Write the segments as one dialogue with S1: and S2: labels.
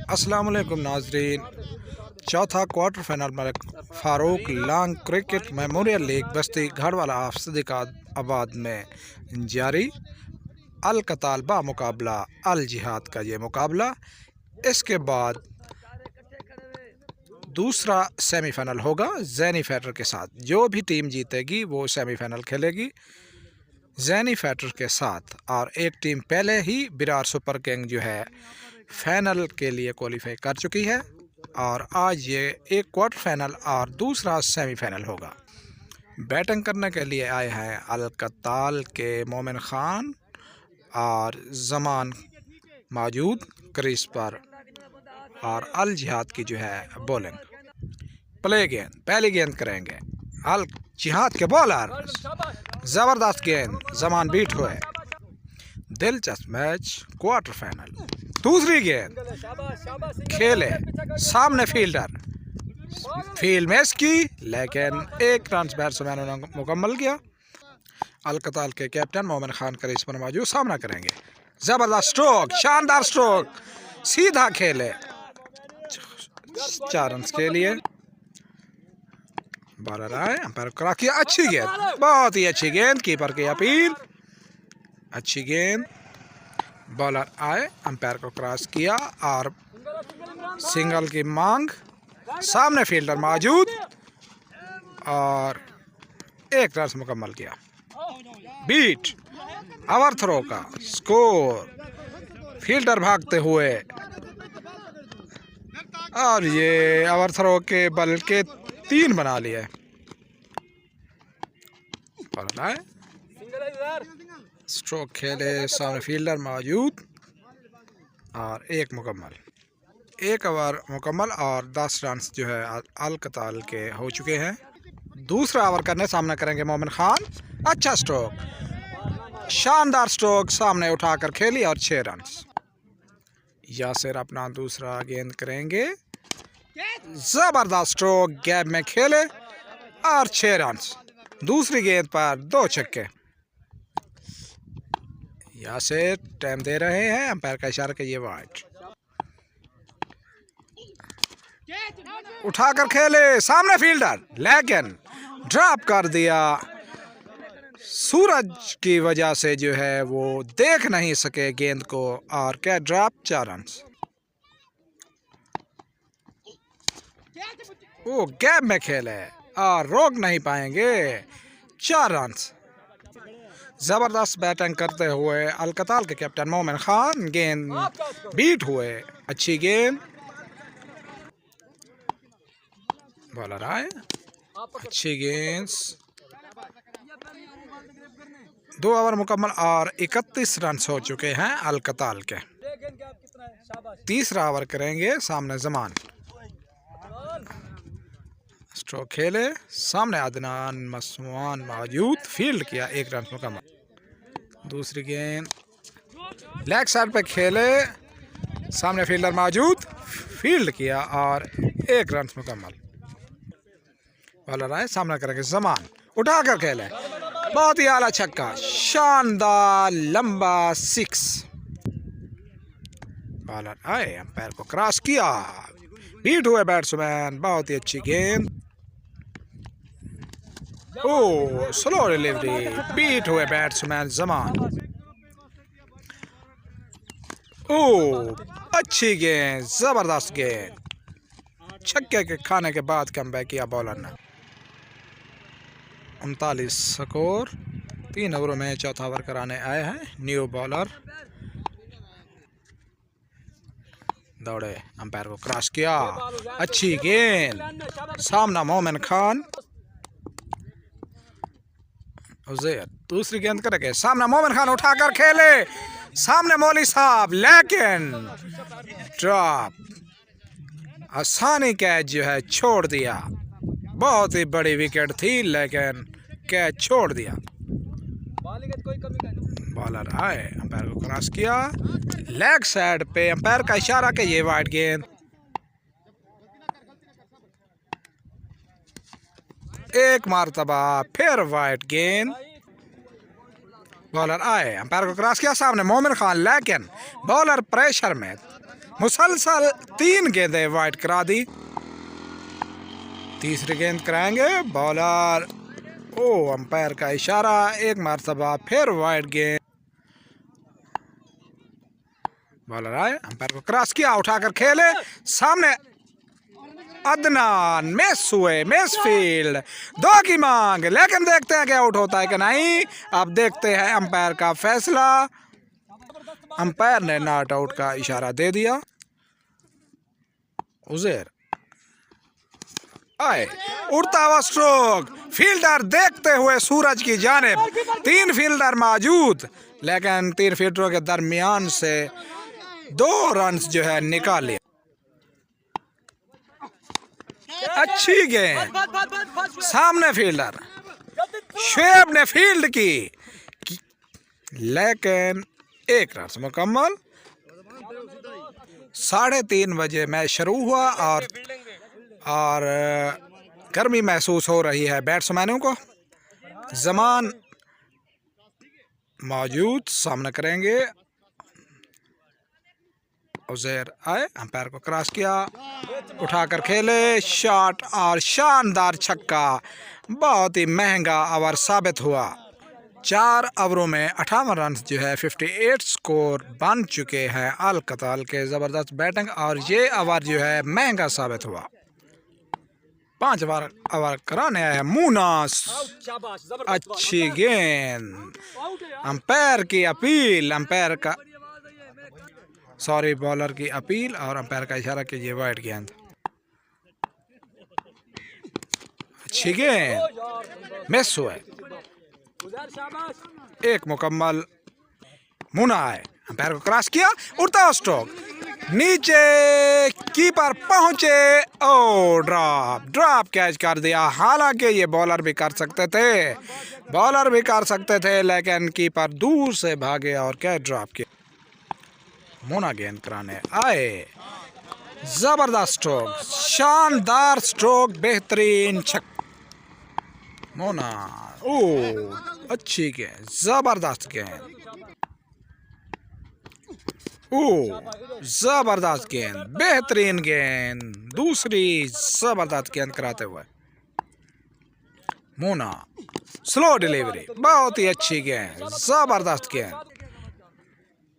S1: अस्सलाम वालेकुम नाजरीन। चौथा quarter final Malik Farooq long cricket memorial league बस्ती घड़वाला आबाद में जारी। अल कताल बा मुकाबला अल जिहाद का ये मुकाबला। इसके बाद दूसरा सेमीफाइनल होगा जैनी फैटर के साथ। जो भी टीम जीतेगी वो सेमीफाइनल खेलेगी जैनी फैटर के साथ। और एक टीम पहले ही बिरार सुपर किंग जो है फाइनल के लिए क्वालिफाई कर चुकी है और आज ये एक क्वार्टर फाइनल और दूसरा सेमीफाइनल होगा। बैटिंग करने के लिए आए हैं अल कताल के मोमिन खान और जमान मौजूद क्रीज पर और अल जिहाद की जो है बॉलिंग। प्ले गेंद, पहली गेंद करेंगे अल जिहाद के बॉलर। ज़बरदस्त गेंद, जमान बीट हुए। दिलचस्प मैच, क्वार्टर फाइनल। दूसरी गेंद खेले, सामने फील्डर, फील्ड में इसकी, लेकिन एक रन बैट्समैन ने मुकम्मल किया। अल कताल के कैप्टन मोमिन खान क्रीज पर मौजूद, सामना करेंगे। जबरदस्त स्ट्रोक, शानदार स्ट्रोक, सीधा खेले, 4 रन के लिए। बॉलर आए, अंपायर करा किया, अच्छी गेंद, बहुत ही अच्छी गेंद, कीपर की अपील, अच्छी गेंद। बॉलर आए, अंपायर को क्रॉस किया और सिंगल की मांग, सामने फील्डर मौजूद और 1 रन मुकम्मल किया। बीट, ओवर थ्रो का स्कोर, फील्डर भागते हुए और ये ओवर थ्रो के बल के 3 बना लिए। बॉलर आए, स्ट्रोक खेले, सामने फील्डर मौजूद और 1 मुकम्मल, 1 ओवर मुकम्मल और 10 रन जो है अल कताल के हो चुके हैं। दूसरा ओवर करने सामना करेंगे मोमिन खान। अच्छा स्ट्रोक, शानदार स्ट्रोक, सामने उठाकर खेली और 6 रन। यासिर अपना दूसरा गेंद करेंगे, जबरदस्त स्ट्रोक, गैप में खेले और 6 रन। दूसरी गेंद पर 2 छक्के। यासिर टाइम दे रहे हैं, अंपायर का इशारा कि ये वाइड। उठाकर खेले, सामने फील्डर, लेकिन ड्रॉप कर दिया। सूरज की वजह से जो है वो देख नहीं सके गेंद को और क्या ड्रॉप, 4 रन। वो गैप में खेले और रोक नहीं पाएंगे, 4 रन। जबरदस्त बैटिंग करते हुए अल कताल के कैप्टन मोमिन खान, गेंद बीट हुए, अच्छी गेंद। बॉलर आए, अच्छी गेंद, 2 ओवर मुकम्मल और 31 रन हो चुके हैं अल कताल के। तीसरा ओवर करेंगे, सामने जमान, स्ट्रोक खेले, सामने अदनान मसवान मौजूद, फील्ड किया, 1 रन मुकम्मल। दूसरी गेंद लेग साइड पे खेले, सामने फील्डर मौजूद, फील्ड किया और 1 रन मुकम्मल। बॉलर आए, सामना करेंगे जमान, उठाकर खेले, बहुत ही आला छक्का, शानदार लंबा 6। बॉलर आए, अंपायर को क्रॉस किया, बीट हुए बैट्समैन, बहुत ही अच्छी गेंद। ओ स्लो डिलीवरी, बीट हुए बैट्समैन जमान। ओ अच्छी गेंद, जबरदस्त गेंद, छक्के के खाने के बाद कमबैक किया बॉलर ने। 39 स्कोर, 3 ओवरों में चौथा ओवर कराने आए हैं न्यू बॉलर। दौड़े, अंपायर को क्रॉस किया, अच्छी गेंद, सामना मोमिन खान। उज़ैर दूसरी गेंद करके, सामना मोमिन खान, उठाकर खेले, सामने मौली साहब, लेकिन ड्रॉप, आसानी कैच जो है छोड़ दिया। बहुत ही बड़ी विकेट थी लेकिन कैच छोड़ दिया। बॉलर आए, अंपायर को क्रॉस किया, लेग साइड पे, अंपायर का इशारा कि ये वाइड गेंद। एक मरतबा फिर वाइड गेंद। बॉलर आए, अंपायर को क्रॉस किया, सामने मोमिन खान, लेकिन बॉलर प्रेशर में मुसलसल 3 गेंदें वाइड करा दी। तीसरी गेंद कराएंगे बॉलर। ओ अंपायर का इशारा, एक मरतबा फिर वाइड गेंद। बॉलर आए, अंपायर को क्रॉस किया, उठाकर खेले सामने। अदनान मिस हुए, मिस फील्ड, 2 की मांग, लेकिन देखते हैं कि आउट होता है कि नहीं। अब देखते हैं अंपायर का फैसला। अंपायर ने नॉट आउट का इशारा दे दिया। उज़ैर आए, उड़ता हुआ स्ट्रोक, फील्डर देखते हुए सूरज की जानिब। 3 फील्डर मौजूद, लेकिन 3 फील्डरों के दरमियान से 2 रन्स जो है निकाले। अच्छी गेंद, सामने फील्डर शुएब ने फील्ड की, लेकिन 1 रन मुकम्मल। 3:30 बजे मैच शुरू हुआ और गर्मी महसूस हो रही है बैट्समैनों को। जमान मौजूद, सामना करेंगे। उज़ैर आए, अंपायर को क्रॉस किया, उठाकर खेले, शॉट और शानदार छक्का। बहुत ही महंगा ओवर साबित हुआ। 4 ओवरों में 58 रन जो है 58 स्कोर बन चुके हैं अल कताल के। ज़बरदस्त बैटिंग और ये ओवर जो है महंगा साबित हुआ। 5 ओवर कराने आया है मुनास। अच्छी गेंद, अंपायर की अपील, बॉलर की अपील और अंपायर का इशारा कि ये वाइड गेंद। अच्छी गेंद, मिस हुआ, 1 मुकम्मल। मुना है, अंपायर को क्रॉस किया, उड़ता स्ट्रोक, नीचे कीपर पहुंचे। ओ ड्रॉप कैच कर दिया। हालांकि ये बॉलर भी कर सकते थे, लेकिन कीपर दूर से भागे और कैच ड्रॉप किया। मुना गेंद कराने आए, जबरदस्त स्ट्रोक, शानदार स्ट्रोक, बेहतरीन छक्का। मुना, ओ अच्छी गेंद, जबरदस्त गेंद, जबरदस्त गेंद, बेहतरीन गेंद, दूसरी जबरदस्त गेंद कराते हुए मुना, स्लो डिलीवरी, बहुत ही अच्छी गेंद, जबरदस्त गेंद।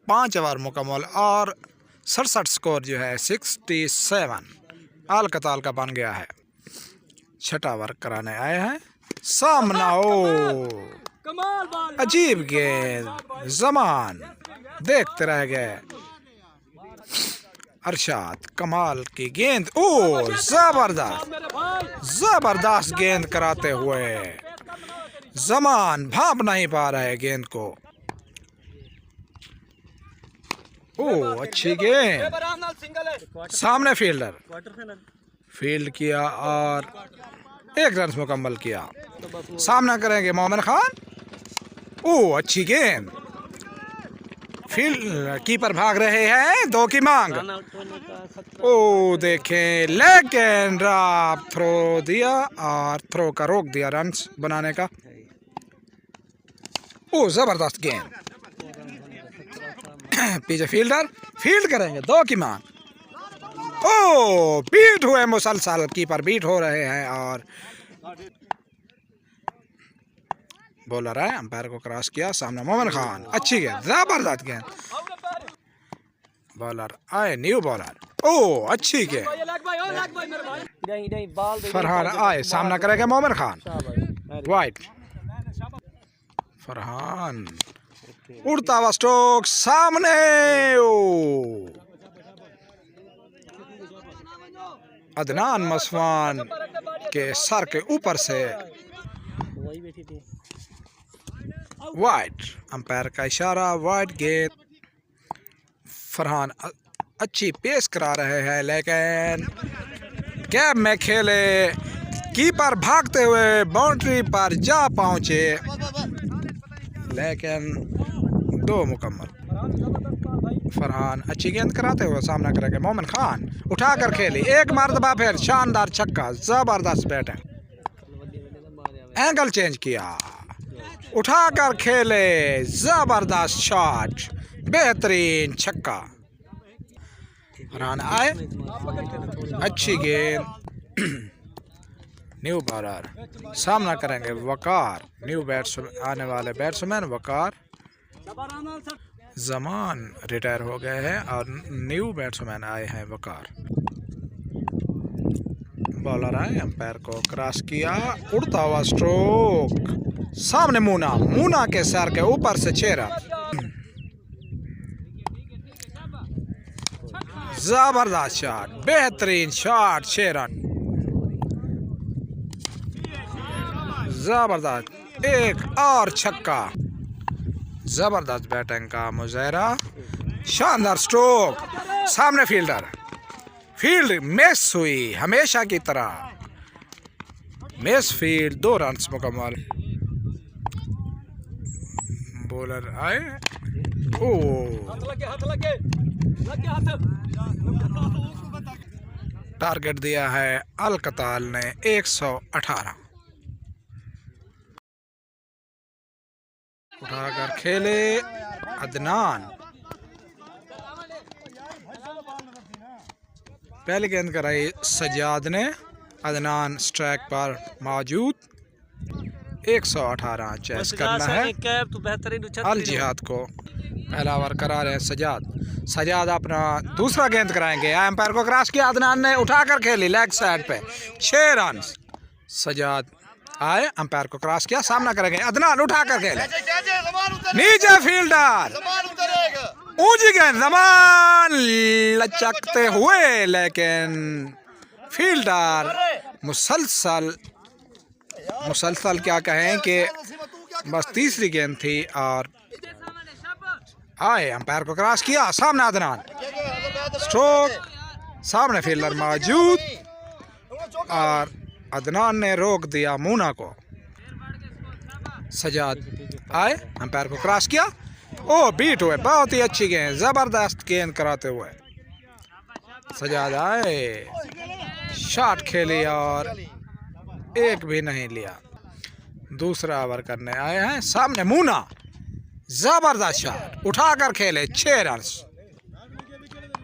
S1: 5 ओवर मुकम्मल और 67 स्कोर जो है 67 अल कताल का बन गया है। 6ठा ओवर कराने आए हैं। सामना, अजीब गेंद, जमान देखते रह गए। अरशाद, कमाल की गेंद, जबरदस्त गेंद कराते हुए जमान भाप नहीं पा रहे गेंद को। अच्छी गेंद, सामने फील्ड किया और 1 रन मुकम्मल किया। सामना करेंगे मोमिन खान। अच्छी गेंद, फील्ड कीपर भाग रहे हैं, 2 की मांग। देखें, लेकिन ड्रॉप थ्रो दिया और थ्रो का रोक दिया रन बनाने का। जबरदस्त गेंद, पीछे फील्ड करेंगे, 2 की मांग। बीट हुए मुसलसल, कीपर बीट हो रहे हैं और बॉलर है, अंपायर को क्रॉस किया, सामने मोमिन खान। अच्छी गेंद, जबरदस्त गेंद, बॉलर आए, न्यू बॉलर। अच्छी गेंद, फरहान आए, सामना करेगा मोमिन खान। वाइड, फरहान, उड़ता हुआ स्ट्रोक, सामने। अदनान मसवान के सर के ऊपर से वाइड, अंपायर का इशारा, वाइड गेंद। फरहान अच्छी पेस करा रहे हैं, लेकिन गैप में खेले, कीपर भागते हुए बाउंड्री पर जा पहुंचे, लेकिन 2 मुकम्मल। फरहान अच्छी गेंद कराते हुए सामना करेंगे मोमिन खान, उठाकर खेली, 1 मरतबा फिर शानदार छक्का, जबरदस्त बैटिंग, एंगल चेंज किया, उठाकर खेले, जबरदस्त शॉट, बेहतरीन छक्का। रन आए, अच्छी गेंद। न्यू बॉलर सामना करेंगे वकार, न्यू बैट्समैन आने वाले बैट्समैन वकार। जमान रिटायर हो गए हैं और न्यू बैट्समैन आए हैं वकार। बॉलर आए, अंपायर को क्रॉस किया, उड़ता हुआ स्ट्रोक, सामने मूना, मूना के सर के ऊपर से 6 रन। जबरदस्त शॉट, बेहतरीन शॉट, 6 रन। जबरदस्त, एक और छक्का। जबरदस्त बैटिंग का मुजाहरा, शानदार स्ट्रोक, सामने फील्डर, फील्ड मिस हुई हमेशा की तरह, मिस फील्ड, 2 रन मुकम्मल। बॉलर आए, ओ टारगेट दिया है अलकताल ने 118। उठाकर खेले अदनान, पहली गेंद कराई सजाद ने, अदनान स्ट्राइक पर मौजूद। 118 चेस करना है अल जिहाद को। पहला ओवर करा रहे हैं सजाद, सजाद अपना दूसरा गेंद कराएंगे, एम्पायर को क्रॉस किया, अदनान ने उठाकर खेली लेग साइड पे, 6 रन। सजाद आए, अंपायर को क्रॉस किया, सामना करेंगे, अदनान उठाकर खेले, नीचे फील्डर, ऊंची गेंद, जमान लचकते हुए, लेकिन फील्डर मुसलसल क्या कहें कि बस तीसरी गेंद थी और आए, अंपायर को क्रॉस किया, सामने अदनान, स्ट्रोक, सामने फील्डर मौजूद और अदनान ने रोक दिया मूना को। सजाद आए, अंपायर को क्रॉस किया, ओ बीट हुए, बहुत ही अच्छी गेंद, जबरदस्त गेंद कराते हुए सजाद आए, शॉट खेली और एक भी नहीं लिया। दूसरा ओवर करने आए हैं, सामने मूना, जबरदस्त शॉट, उठाकर खेले, 6 रन।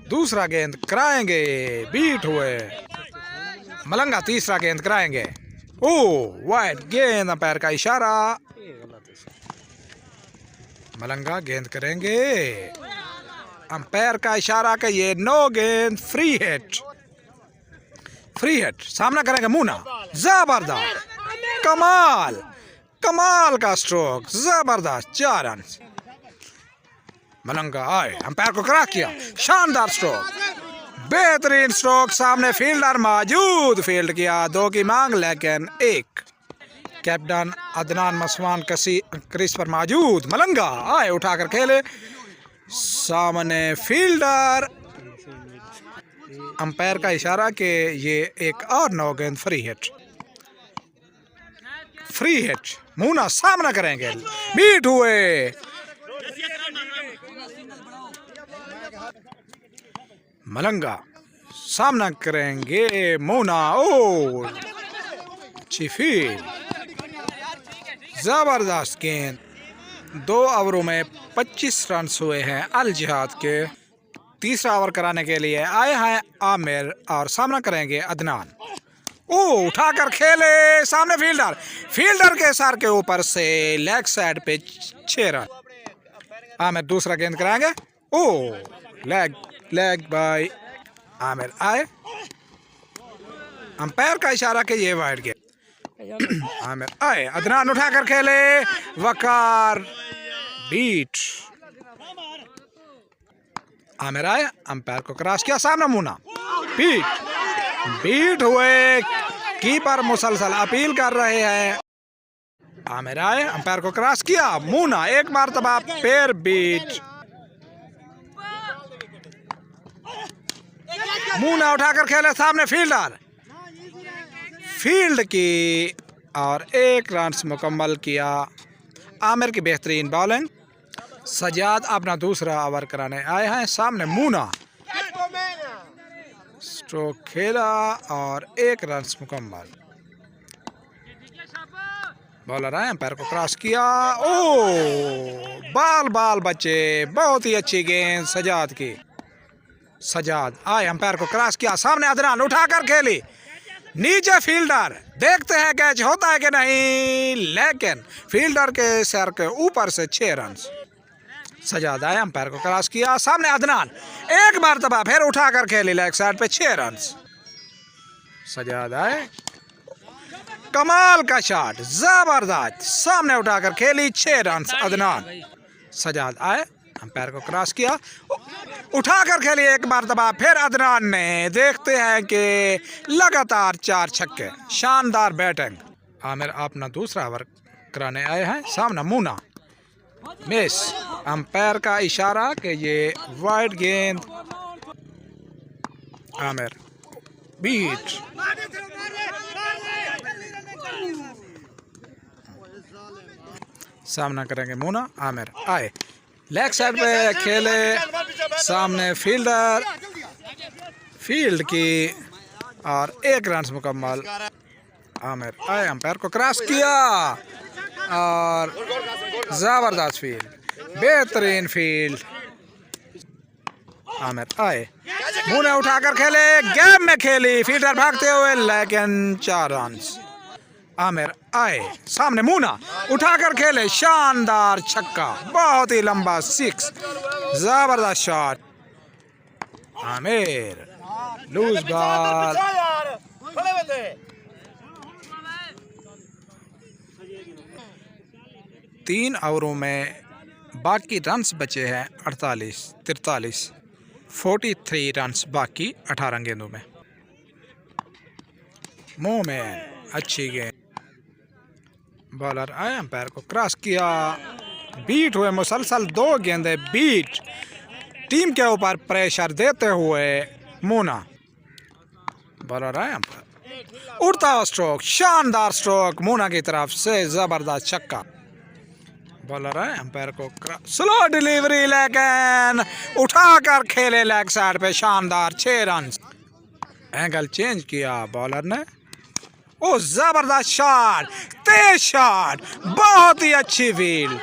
S1: दूसरा गेंद कराएंगे, बीट हुए, मलंगा तीसरा गेंद कराएंगे, ओ वाइड गेंद, अंपायर का इशारा, मलंगा गेंद करेंगे, अंपायर का इशारा कि ये नो गेंद, फ्री हिट, फ्री हिट, सामना करेंगे मूना, जबरदस्त, कमाल कमाल का स्ट्रोक, जबरदस्त, 4 रन। मलंगा आए, अंपायर को क्रॉस किया, शानदार स्ट्रोक, बेहतरीन स्ट्रोक, सामने फील्डर मौजूद, फील्ड किया, 2 की मांग लेकिन 1। कैप्टन अदनान मसवान क्रीज पर मौजूद, मलंगा आए, उठाकर खेले, सामने फील्डर, अंपायर का इशारा कि ये एक और 9 गेंद, free hit, free hit, Muna सामना करेंगे, बीट हुए, मलंगा सामना करेंगे, मूना, ओ चिफी, जबरदस्त गेंद। 2 ओवरों में 25 रन हुए हैं अल जिहाद के। तीसरा ओवर कराने के लिए आए हैं आमिर और सामना करेंगे अदनान, ओ उठाकर खेले, सामने फील्डर, फील्डर के सर के ऊपर से लेग साइड पे, 6 रन। आमिर दूसरा गेंद कराएंगे, ओ लेग बाय आमिर आए, अंपायर का इशारा कि ये वाइड गेंद, आमिर आए, अदनान उठाकर खेले, वकार बीट, आमिर आए, अंपायर को क्रॉस किया, सामने मूना, बीट हुए, कीपर मुसलसल अपील कर रहे हैं। आमिर आए, अंपायर को क्रॉस किया, मूना एक मरतबा पैर बीट, मूना उठाकर खेले, सामने फील्डर, फील्ड की और 1 रन मुकम्मल किया। आमिर की बेहतरीन बॉलिंग। सजाद अपना दूसरा ओवर कराने आए हैं, सामने मूना, स्ट्रोक खेला और 1 रन मुकम्मल। बॉलर आए, अंपायर को क्रॉस किया, ओ बाल बचे, बहुत ही अच्छी गेंद सजाद की, सजाद आए, अंपायर को क्रॉस किया, सामने अदनान उठाकर खेली, नीचे फील्डर, देखते हैं कैच होता है कि नहीं, लेकिन फील्डर के सर के ऊपर से 6 रन। सजाद आए, अंपायर को क्रॉस किया, सामने अदनान एक मरतबा फिर उठाकर खेली लेग साइड पे, 6 रन। सजाद आए, कमाल का शॉट, जबरदस्त, सामने उठाकर खेली, 6 रन अदनान। सजाद आए, अंपायर को क्रॉस किया, उठाकर खेली एक मरतबा फिर अदनान ने, देखते हैं कि लगातार 4 छक्के, शानदार बैटिंग। आमिर अपना दूसरा ओवर कराने आए हैं, सामने मूना, मिस, अंपायर का इशारा कि ये वाइड गेंद, आमिर बीट, सामना करेंगे मूना, आमिर आए, लेग साइड पे खेले, सामने फील्डर, फील्ड की और 1 रन मुकम्मल। आमिर आए, अंपायर को क्रॉस किया और जबरदस्त फील्ड, बेहतरीन फील्ड। आमिर आए, मुंह ने उठाकर खेले, गैप में खेली, फील्डर भागते हुए, लेकिन 4 रन। आमिर आए, सामने मूना उठाकर खेले, शानदार छक्का, बहुत ही लंबा 6, जबरदस्त शॉट। आमिर लूज बॉल, तीन ओवरों में बाकी रन्स बचे हैं 43, 43 रन्स बाकी 18 गेंदों में। मोमेन अच्छी गेंद, बॉलर आए, अंपायर को क्रॉस किया, बीट हुए, मुसलसल 2 गेंदे बीट, टीम के ऊपर प्रेशर देते हुए मूना। बॉलर आए, अंपायर उड़ता हुआ स्ट्रोक, शानदार स्ट्रोक मूना की तरफ से, जबरदस्त छक्का। बॉलर है, अंपायर को स्लो डिलीवरी, लेकिन उठाकर खेले लेग साइड पे, शानदार 6 रन। एंगल चेंज किया बॉलर ने, ओ जबरदस्त शॉट, तेज शॉट, बहुत ही अच्छी फील्ड,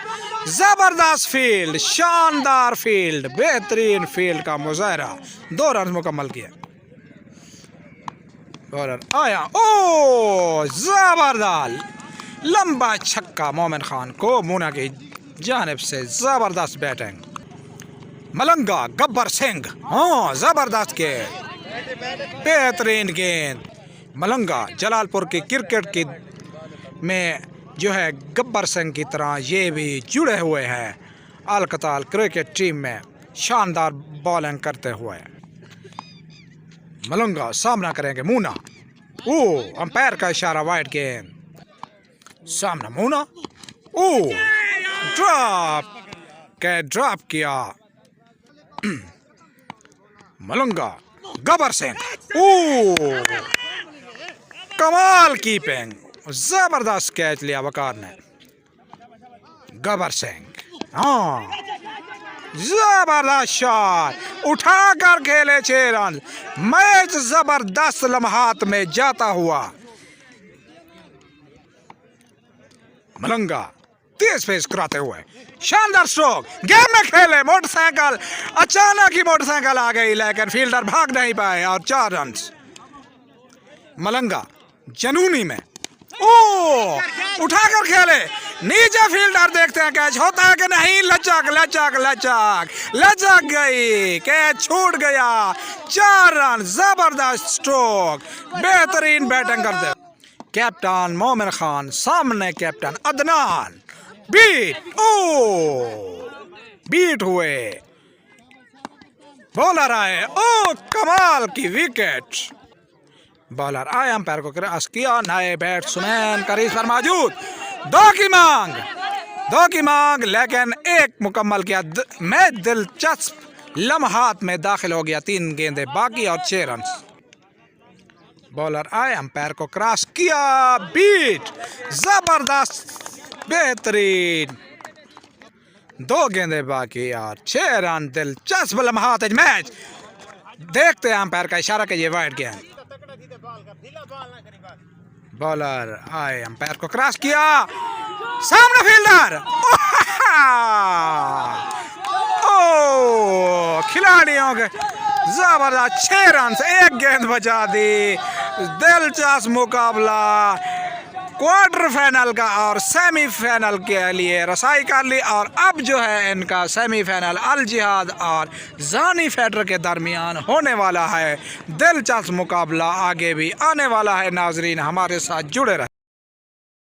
S1: जबरदस्त फील्ड, शानदार फील्ड, बेहतरीन फील्ड का मुजाहरा, 2 रन मुकम्मल किया। बॉलर आया, ओ जबरदस्त लंबा छक्का, मोमिन खान को मूना की जानिब से, जबरदस्त बैटिंग। मलंगा, गब्बर सिंह, हाँ जबरदस्त गेंद, बेहतरीन गेंद। मलंगा जलालपुर की क्रिकेट की में जो है गब्बर सिंह की तरह ये भी जुड़े हुए हैं अलकताल क्रिकेट टीम में, शानदार बॉलिंग करते हुए। मलंगा सामना करेंगे मूना, ओ अंपायर का इशारा, वाइड गेंद, सामना मूना, ओ ड्रॉप किया, मलंगा, गब्बर सिंह, ओ कमाल कीपिंग, जबरदस्त कैच लिया वकार ने। गब्बर सिंह, हाँ जबरदस्त शॉट, उठाकर खेले 6 रन, मैच जबरदस्त लम्हात में जाता हुआ। मलंगा तेज पेस कराते हुए, शानदार स्ट्रोक, गेम में खेले, मोटरसाइकिल, अचानक ही मोटरसाइकिल आ गई, लेकिन फील्डर भाग नहीं पाए और 4 रन। मलंगा जनूनी में, ओ उठाकर खेले, नीचे फील्डर, देखते हैं कैच होता है कि नहीं, लचक गई, कैच छूट गया, 4 रन, जबरदस्त स्ट्रोक, बेहतरीन बैटिंग करते। कैप्टन मोमिन खान, सामने कैप्टन अदनान, बीट, ओ बीट हुए, बॉलर आए, ओ कमाल की विकेट। बॉलर आए, अंपायर को क्रॉस किया, नए बैट्समैन क्रीज पर मौजूद, 2 की मांग, लेकिन 1 मुकम्मल किया, मैच दिलचस्प लम्हात में दाखिल हो गया, 3 गेंदे बाकी और 6 रन। बॉलर आए, अंपायर को क्रॉस किया, बीट, जबरदस्त, बेहतरीन, 2 गेंदे बाकी और 6 रन, दिलचस्प लम्हात मैच, देखते हैं अंपायर का इशारा कि ये वाइड गेंद। बॉलर आए, अंपायर को क्रॉस किया, सामने फील्डर, ओ खिलाड़ियों के जबरदस्त 6 रन से 1 गेंद बचा दी। दिलचस्प मुकाबला क्वार्टर फाइनल का और सेमीफाइनल के लिए रसाई कर ली। और अब जो है इनका सेमीफाइनल अल जिहाद और जानी फेडर के दरमियान होने वाला है। दिलचस्प मुकाबला आगे भी आने वाला है। नाजरीन हमारे साथ जुड़े रहे।